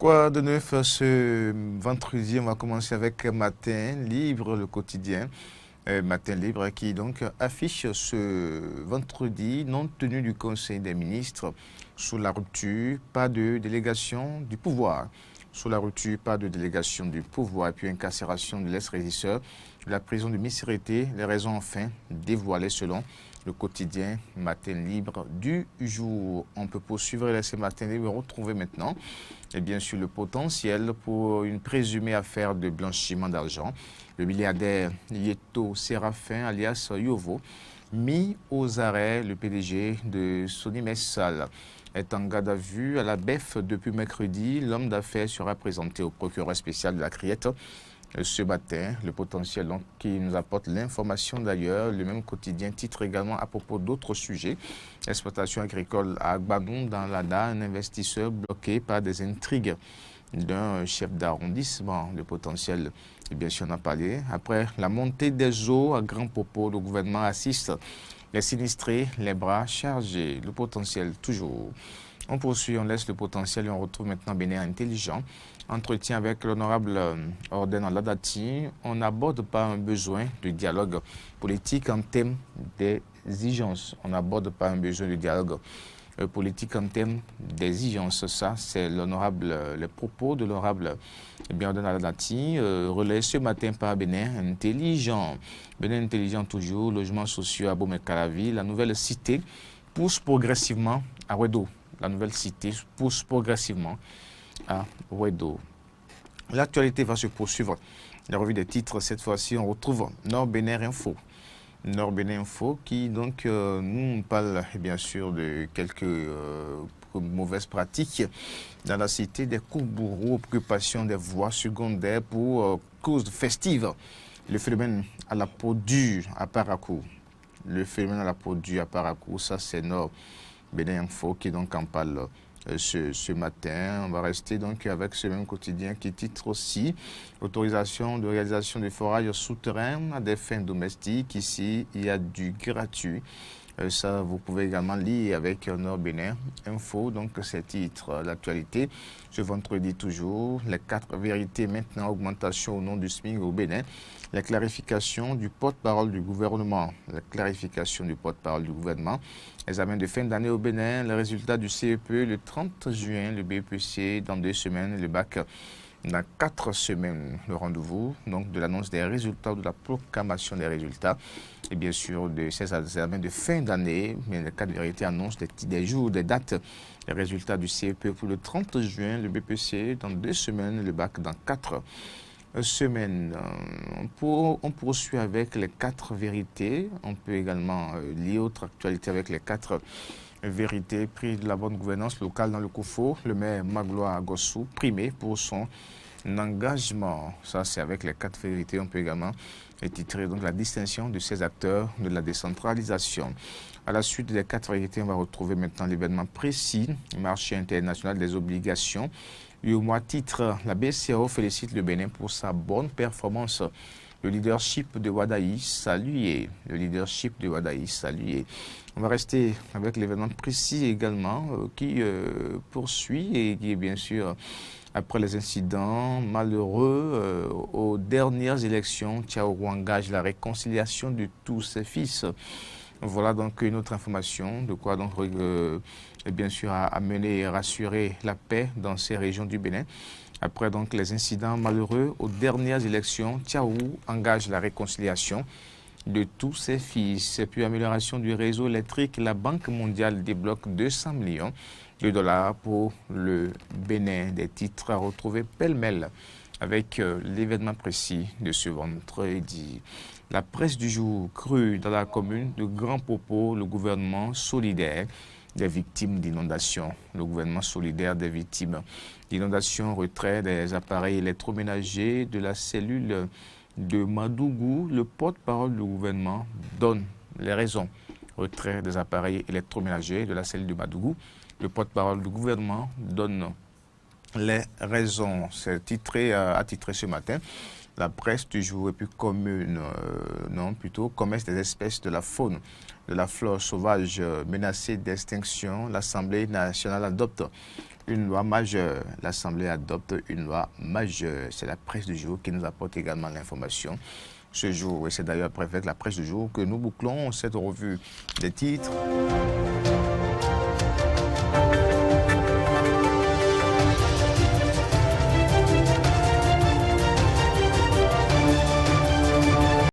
Quoi de neuf ce vendredi? On va commencer avec Matin Libre, le quotidien. Matin Libre qui donc affiche ce vendredi non tenue du Conseil des ministres sous la rupture, pas de délégation du pouvoir. Sous la rupture, pas de délégation du pouvoir et puis incarcération de l'ex-régisseur de la prison de Missirité. Les raisons enfin dévoilées selon le quotidien Matin Libre du jour. On peut poursuivre et laisser Matin Libre retrouver maintenant et bien sûr le potentiel pour une présumée affaire de blanchiment d'argent. Le milliardaire Yeto Séraphin, alias Yovo, mis aux arrêts, le PDG de Sonimès-Sal est en garde à vue à la BEF depuis mercredi. L'homme d'affaires sera présenté au procureur spécial de la Criette ce matin. Le potentiel donc, qui nous apporte l'information d'ailleurs. Le même quotidien titre également à propos d'autres sujets. Exploitation agricole à Agbanou dans l'ADA, un investisseur bloqué par des intrigues d'un chef d'arrondissement. Le potentiel, et bien sûr, on en a parlé. Après la montée des eaux à Grand Popo, le gouvernement assiste les sinistrés, les bras chargés. Le potentiel, toujours. On poursuit, on laisse le potentiel et on retrouve maintenant Bénin intelligent. Entretien avec l'honorable Orden Ladati. On n'aborde pas un besoin de dialogue politique en termes d'exigence. On n'aborde pas un besoin de dialogue politique en termes d'exigence. Ça, c'est les propos de l'honorable Orden Ladati, relayés ce matin par Bénin intelligent. Bénin intelligent toujours, logements sociaux à Bomekalavi. La nouvelle cité pousse progressivement à Wedo. La nouvelle cité pousse progressivement à Wedo. L'actualité va se poursuivre. La revue des titres, cette fois-ci, on retrouve Nord Bénin Info. Nord Bénin Info qui donc nous parle bien sûr de quelques mauvaises pratiques dans la cité, des coups bourreaux, occupation des voies secondaires pour cause festive. Le phénomène à la peau dure à Parakou. Le phénomène à la peau dure à Parakou, ça c'est Nord Bénin Info qui donc en parle ce matin. On va rester donc avec ce même quotidien qui titre aussi autorisation de réalisation des forages souterrains à des fins domestiques. Ici, il y a du gratuit. Ça, vous pouvez également lire avec Nord Bénin Info, donc ces titres, l'actualité. Ce vendredi toujours, les 4 vérités maintenant, augmentation au nom du SMIC au Bénin. La clarification du porte-parole du gouvernement. La clarification du porte-parole du gouvernement. Examen de fin d'année au Bénin, les résultats du CEP le 30 juin, le BEPC dans 2 semaines, le bac dans 4 semaines, le rendez-vous donc de l'annonce des résultats ou de la proclamation des résultats et bien sûr de ces examens de fin d'année, mais le cas de vérité annonce des jours, des dates, les résultats du CEP pour le 30 juin, le BPC dans 2 semaines, le bac dans 4 semaines. On poursuit avec les 4 vérités, on peut également lier autre actualité avec les 4 vérité, prix de la bonne gouvernance locale dans le COFO, le maire Magloire Gossou, primé pour son engagement. Ça, c'est avec les 4 vérités. On peut également titrer donc la distinction de ces acteurs de la décentralisation. À la suite des 4 vérités, on va retrouver maintenant l'événement précis, marché international des obligations. Et au mois titre, la BCAO félicite le Bénin pour sa bonne performance. Le leadership de Wadaï salué. Le leadership de Wadaï salué. On va rester avec l'événement précis également qui poursuit et qui est bien sûr après les incidents malheureux aux dernières élections. Tiaourou engage la réconciliation de tous ses fils. Voilà donc une autre information de quoi donc bien sûr amener et rassurer la paix dans ces régions du Bénin. Après donc les incidents malheureux aux dernières élections, Tiaourou engage la réconciliation de tous ses fils. Et puis amélioration du réseau électrique, la Banque mondiale débloque 200 millions de dollars pour le Bénin. Des titres à retrouver pêle-mêle avec l'événement précis de ce vendredi. La presse du jour crue dans la commune de Grand Popo, le gouvernement solidaire des victimes d'inondations. Le gouvernement solidaire des victimes d'inondations, retrait des appareils électroménagers de la cellule de Madougou. Le porte-parole du gouvernement donne les raisons. Retrait des appareils électroménagers de la cellule de Madougou. Le porte-parole du gouvernement donne les raisons. C'est attitré ce matin. La presse du jour et puis commune, commerce des espèces de la faune, de la flore sauvage menacée d'extinction. L'Assemblée nationale adopte une loi majeure. L'Assemblée adopte une loi majeure. C'est la presse du jour qui nous apporte également l'information ce jour. Et c'est d'ailleurs avec la presse du jour que nous bouclons cette revue des titres.